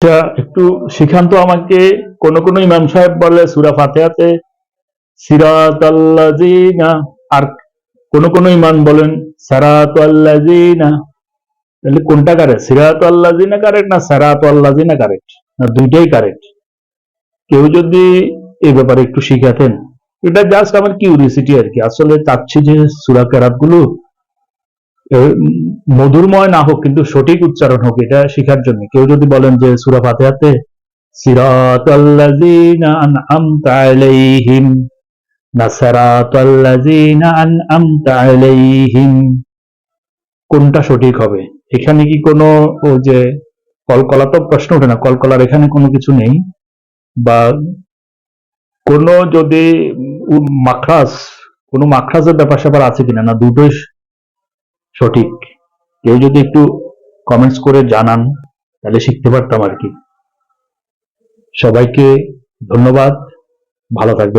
এটা একটু শিখান তো আমাকে। কোন কোন ইমাম সাহেব বলে সূরা ফাতিহাতে সিরাতাল্লাযিনা, আর কোন কোন ইমাম বলেন সিরাতাল্লাযিনা। তাহলে কোনটা কারেক্ট? সিরাতাল্লাযিনা কারেক্ট না সিরাতাল্লাযিনা কারেক্ট, না দুইটাই কারেক্ট? কেউ যদি এই ব্যাপারে একটু শিখাতেন। এটা জাস্ট আমার কিউরিওসিটি আর কি। আসলে চাচ্ছি যে সূরা কেরাত গুলো মধুরময় না হোক কিন্তু সঠিক উচ্চারণ হোক, এটা শেখার জন্য। কেউ যদি বলেন যে সূরা ফাতিহাতে সিরাতাল্লাযিনা আনআমতা আলাইহিম না সিরাতাল্লাযিনা আনআমতা আলাইহিম, কোনটা সঠিক হবে? এখানে কি কোনো ও যে কলকলা তো প্রশ্ন ওঠে না, কলকলার এখানে কোনো কিছু নেই, বা কোনো যদি মাখরাজ, কোনো মাখরাজের ব্যাপার স্যাপার আছে কিনা, না দুটোই সঠিক? কেউ যদি একটু কমেন্টস করে জানান তাহলে শিখতে পারতাম আর কি। সবাইকে ধন্যবাদ, ভালো থাকবেন।